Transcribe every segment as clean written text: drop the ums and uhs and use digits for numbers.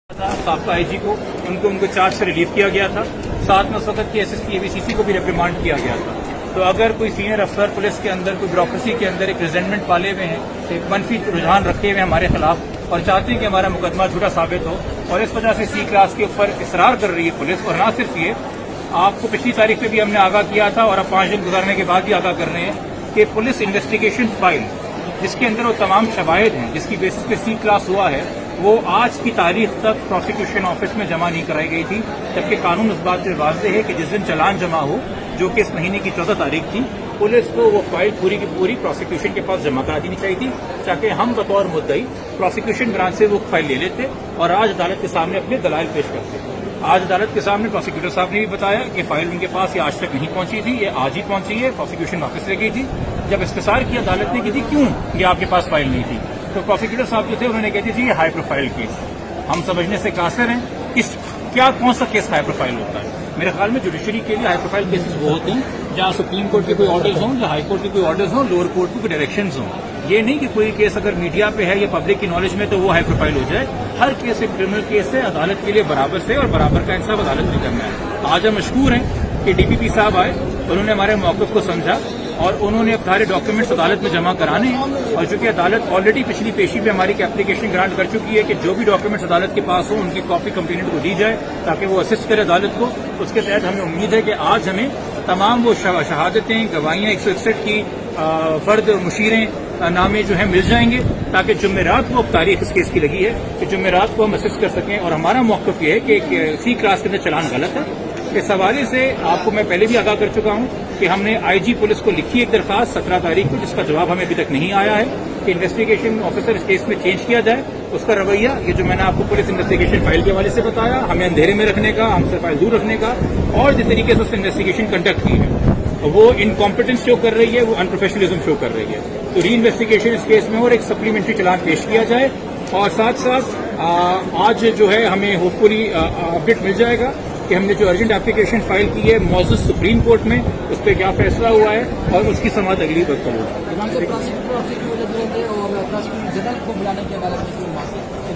साबका आईजी को उनको चार्ज से रिलीव किया गया था। साथ में उस वक्त की एसएसपी एबीसीसी को भी रिप्रिमांड किया गया था। तो अगर कोई सीनियर अफसर पुलिस के अंदर कोई ब्यूरोक्रेसी के अंदर एक रिजेंटमेंट पाले हुए हैं, एक मनफी रुझान रखे हुए हैं हमारे खिलाफ और चाहते हैं कि हमारा मुकदमा झूठा साबित हो और इस वजह से सी क्लास के ऊपर इसरार कर रही है पुलिस। और न सिर्फ ये, आपको पिछली तारीख पे भी हमने आगाह किया था और अब 5 दिन गुजरने के बाद भी आगाह कर रहे हैं कि पुलिस इन्वेस्टिगेशन फाइल जिसके अंदर वो तमाम शवाहिद हैं जिसकी बेसिस पे सी क्लास हुआ है वो आज की तारीख तक प्रोसिक्यूशन ऑफिस में जमा नहीं कराई गई थी, जबकि कानून इस बात से वाज़ेह है कि जिस दिन चालान जमा हो, जो कि इस महीने की 14 तारीख थी, पुलिस को वो फाइल पूरी की पूरी प्रोसिक्यूशन के पास जमा करा देनी चाहिए थी ताकि हम बतौर मुद्दई प्रोसिक्यूशन ब्रांच से वो फाइल ले लेते और आज अदालत के सामने अपने दलाइल पेश करते। आज अदालत के सामने प्रोसिक्यूटर साहब ने भी बताया कि फाइल उनके पास ये आज तक नहीं पहुंची थी, ये आज ही पहुंची है, प्रोसिक्यूशन वापस ले गई थी। जब इस्तफसार की अदालत ने की थी क्यों ये आपके पास फाइल नहीं थी, तो प्रोसिक्यूटर साहब जो थे उन्होंने कहती थी ये हाई प्रोफाइल केस। हम समझने से कासिर हैं क्या कौन सा केस हाई प्रोफाइल होता है। मेरे ख्याल में जुडिशरी के लिए हाई प्रोफाइल केसेस वो होते हैं जहां सुप्रीम कोर्ट के कोई ऑर्डर्स हों, या हाई कोर्ट के कोई ऑर्डर्स हों, लोअर कोर्ट के कोई डायरेक्शंस हों। ये नहीं कि कोई केस अगर मीडिया पे है या पब्लिक की नॉलेज में तो वो हाई प्रोफाइल हो जाए। हर केस एक क्रिमिनल केस है, अदालत के लिए बराबर से और बराबर का इंसाफ अदालत में करना है। आज हम मशकूर हैं कि डीपीपी साहब आए, उन्होंने हमारे मौक़िफ़ को समझा और उन्होंने अब सारे डॉक्यूमेंट्स अदालत में जमा कराने हैं। और चूंकि अदालत ऑलरेडी पिछली पेशी पे हमारी एप्लीकेशन ग्रांट कर चुकी है कि जो भी डॉक्यूमेंट्स अदालत के पास हो उनकी कॉपी कंप्लेनेंट को दी जाए ताकि वो असिस्ट करे अदालत को। उसके तहत हमें उम्मीद है कि आज हमें तमाम वो शहादतें, गवाहियां 161 की फर्द मुशीरें नामे जो हैं मिल जाएंगे ताकि जुमेरात को अब तारीख इस केस की लगी है कि जुमेरात को हम असिस्ट कर सकें। और हमारा मौक़िफ़ ये है कि सी क्लास के अंदर चलान गलत है। इस हवाले से आपको मैं पहले भी आगाह कर चुका हूं कि हमने आईजी पुलिस को लिखी एक दरखास्त 17 तारीख को, जिसका जवाब हमें अभी तक नहीं आया है कि इन्वेस्टिगेशन ऑफिसर इस केस में चेंज किया जाए। उसका रवैया ये जो मैंने आपको पुलिस इन्वेस्टिगेशन फाइल के हवाले से बताया, हमें अंधेरे में रखने का, हमसे फाइल दूर रखने का और जिस तरीके से उसने इन्वेस्टिगेशन कंडक्ट की है वो इनकॉम्पिटेंस शो कर रही है, वो अनप्रोफेशनलिज्म शो कर रही है। तो री इन्वेस्टिगेशन इस केस में और एक सप्लीमेंट्री चलान पेश किया जाए और साथ साथ आज जो है हमें होपफुली अपडेट मिल जाएगा कि हमने जो अर्जेंट एप्लीकेशन फाइल की है मौजूद सुप्रीम कोर्ट में उस पर क्या फैसला हुआ है और उसकी समाअत अगली वक्त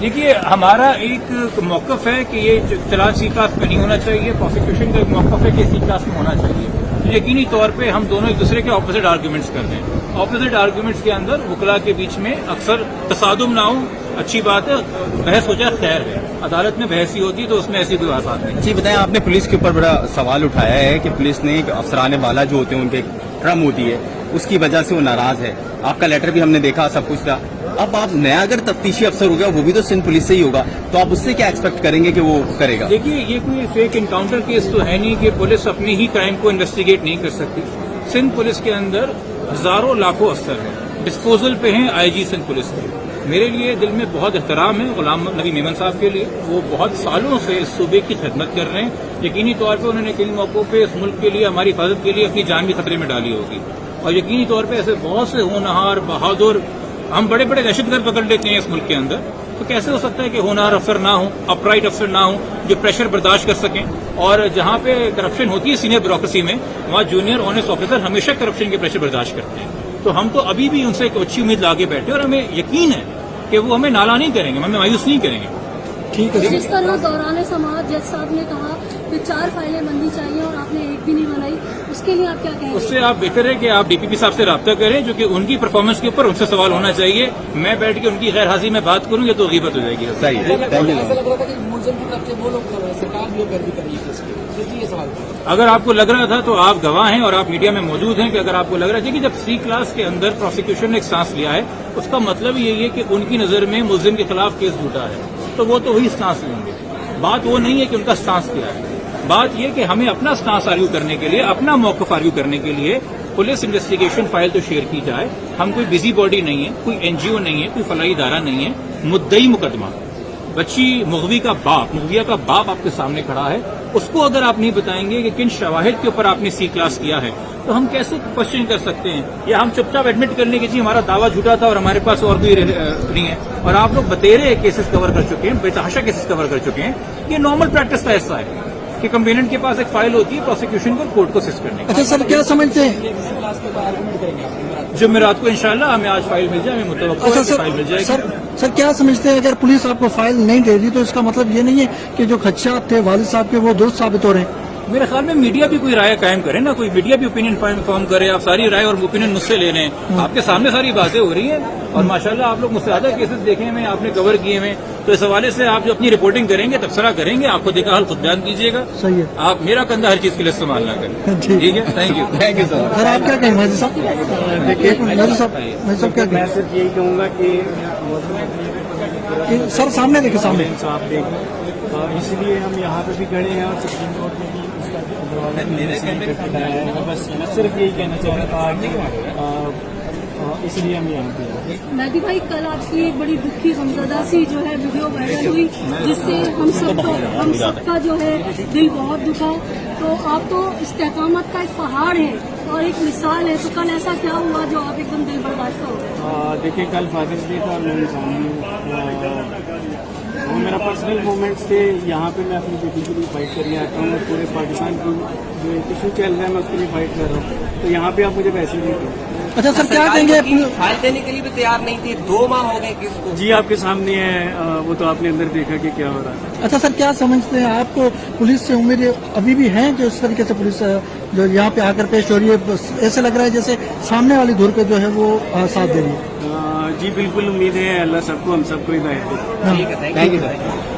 देखिए, हमारा एक मौक़िफ़ है कि ये चलान सी क्लास में नहीं होना चाहिए, प्रोसिक्यूशन का एक मौक़िफ़ है कि सी क्लास में होना चाहिए। तो यकीनी तौर पे हम दोनों एक दूसरे के ऑपोजिट आर्ग्यूमेंट्स कर रहे हैं। ऑपोजिट आर्ग्यूमेंट्स के अंदर वकला के बीच में अक्सर तसादुम ना हो, अच्छी बात है, बहस हो जाए खैर है। अदालत में बहस ही होती है तो उसमें ऐसी कोई बात नहीं। जी बताएं, आपने पुलिस के ऊपर बड़ा सवाल उठाया है कि पुलिस ने अफसराने वाला जो होते हैं उनके ट्रम होती है उसकी वजह से वो नाराज है। आपका लेटर भी हमने देखा, सब कुछ था। अब आप नया अगर तफ्तीशी अफसर हो गया वो भी तो सिंध पुलिस से ही होगा, तो आप उससे क्या एक्सपेक्ट करेंगे कि वो करेगा? देखिए, ये कोई फेक इनकाउंटर केस तो है नहीं कि पुलिस अपने ही क्राइम को इन्वेस्टिगेट नहीं कर सकती। सिंध पुलिस के अंदर हजारों लाखों अफसर हैं, डिस्पोजल पे हैं आईजी सिंध पुलिस के। मेरे लिए दिल में बहुत एहतराम है गुलाम नबी मेमन साहब के लिए, वो बहुत सालों से इस सूबे की खिदमत कर रहे हैं। यकीनी तौर पर उन्होंने कई मौकों पर इस मुल्क के लिए, हमारी हिफाजत के लिए अपनी जान भी खतरे में डाली होगी और यकीनी तौर पर ऐसे बहुत से होनहार बहादुर, हम बड़े बड़े दहशतगर्द पकड़ लेते हैं इस मुल्क के अंदर, तो कैसे हो सकता है कि होनहार अफसर ना हो, अपराइट अफसर ना हो जो प्रेशर बर्दाश्त कर सकें। और जहां पे करप्शन होती है सीनियर ब्यूरोक्रेसी में, वहां जूनियर ऑनेस्ट ऑफिसर हमेशा करप्शन के प्रेशर बर्दाश्त करते हैं। तो हम तो अभी भी उनसे एक अच्छी उम्मीद लाके बैठे और हमें यकीन है कि वो हमें नाला नहीं करेंगे, हमें मायूस नहीं करेंगे। ठीक है। जिस तरह दौरान समाअत जज साहब ने कहा कि 4 फाइलें बननी चाहिए और आपने एक भी नहीं बनाई, उसके लिए आप क्या कहेंगे? उससे आप बेहतर है कि आप डीपीपी साहब से रब्ता करें, जो कि उनकी परफॉर्मेंस के ऊपर उनसे सवाल होना चाहिए। मैं बैठ के उनकी गैर हाजिरी में बात करूंगा तो गीबत हो जाएगी। सही है। अगर आपको लग रहा था तो आप गवाह हैं और आप मीडिया में मौजूद हैं कि अगर आपको लग रहा है कि जब सी क्लास के अंदर प्रोसिक्यूशन ने एक सांस लिया है उसका मतलब यही है कि उनकी नजर में मुलजिम के खिलाफ केस झूठा है, तो वो तो वही सांस लेंगे। बात वो नहीं है कि उनका स्टांस क्या है, बात यह कि हमें अपना स्टांस आर्ग्यू करने के लिए, अपना मौक़िफ़ आर्ग्यू करने के लिए पुलिस इन्वेस्टिगेशन फाइल तो शेयर की जाए। हम कोई बिजी बॉडी नहीं है, कोई एनजीओ नहीं है, कोई फलाही इदारा नहीं है। मुद्दई मुकदमा बच्ची मुगविया का बाप आपके सामने खड़ा है, उसको अगर आप नहीं बताएंगे कि किन शवाहिद के ऊपर आपने सी क्लास किया है तो हम कैसे क्वेश्चन कर सकते हैं, या हम चुपचाप एडमिट कर लेंगे जी हमारा दावा झूठा था और हमारे पास और कोई नहीं है। और आप लोग बतेरे केसेस कवर कर चुके हैं, बेतहाशा केसेस कवर कर चुके हैं। ये नॉर्मल प्रैक्टिस का हिस्सा है कि कंप्लेनेंट के पास एक फाइल होती है प्रोसिक्यूशन को कोर्ट को असिस्ट करने की। अच्छा सर, क्या समझते हैं? जुमेरात को इंशाल्लाह हमें आज फाइल मिल जाए, हमें मुतवक्किल फाइल मिल जाएगी। सर क्या समझते हैं, अगर पुलिस आपको फाइल नहीं दे रही तो इसका मतलब ये नहीं है कि जो खदशात थे वालिद साहब के वो दुरुस्त साबित हो रहे हैं? मेरे ख्याल में मीडिया भी कोई राय कायम करे ना, कोई मीडिया भी ओपिनियन फॉर्म करे। आप सारी राय और ओपिनियन मुझसे ले लें, आपके सामने सारी बातें हो रही हैं और माशाल्लाह आप लोग मुझसे ज्यादा केसेस देखे हुए, आपने कवर किए हुए, तो इस हवाले से आप जो अपनी रिपोर्टिंग करेंगे, तबसरा करेंगे, आपको देखा हाल खुद बयान कीजिएगा। सही है। आप मेरा कंधा हर चीज के लिए इस्तेमाल ना करें। ठीक। ठीक है, थैंक यू सर। सर आप क्या कहेंगे माजी साहब? माजी साहब क्या मैं कहेंगे? सिर्फ यही कहूँगा कि सर सामने देखे, सामने। इंसाफ देखें, इसलिए हम यहाँ पे भी खड़े हैं और सुप्रीम कोर्ट में भी उसका दरवाजा बस सिर्फ यही कहना चाहता था कि इसलिए हम यहाँ पे हैं। मेहदी भाई, कल आपकी एक बड़ी दुखी गमज़दा सी जो है वीडियो वायरल हुई, जिससे हम सबका जो है दिल बहुत दुखा। तो आप तो इस्तेकामत का एक पहाड़ है और एक मिसाल है, तो कल ऐसा क्या हुआ जो आप एकदम दिल बर्दाश्त हो गए? देखिए, कल फादर्स डे था और मेरे सामने वो मेरा पर्सनल मोमेंट्स थे। यहाँ पे मैं अपनी बेटी के लिए फाइट कर आता हूँ, पूरे पाकिस्तान की जो एक इशू चल रहा है मैं उसके लिए फाइट कर रहा हूँ, तो यहाँ पे आप मुझे वैसे नहीं करें। अच्छा सर क्या कहेंगे? फाइल देने के लिए भी तैयार नहीं थी, 2 माह हो गए किसको। जी आपके सामने है, वो तो आपने अंदर देखा कि क्या हो रहा है। अच्छा सर क्या समझते हैं, आपको पुलिस से उम्मीद अभी भी है कि उस तरीके से पुलिस जो यहाँ पे आकर पेश हो रही है, ऐसे लग रहा है जैसे सामने वाली धुर पे जो है वो साथ दे रही है? जी बिल्कुल उम्मीद है, अल्लाह सबको हम सबको हिदायत दे। हाँ। Thank you sir.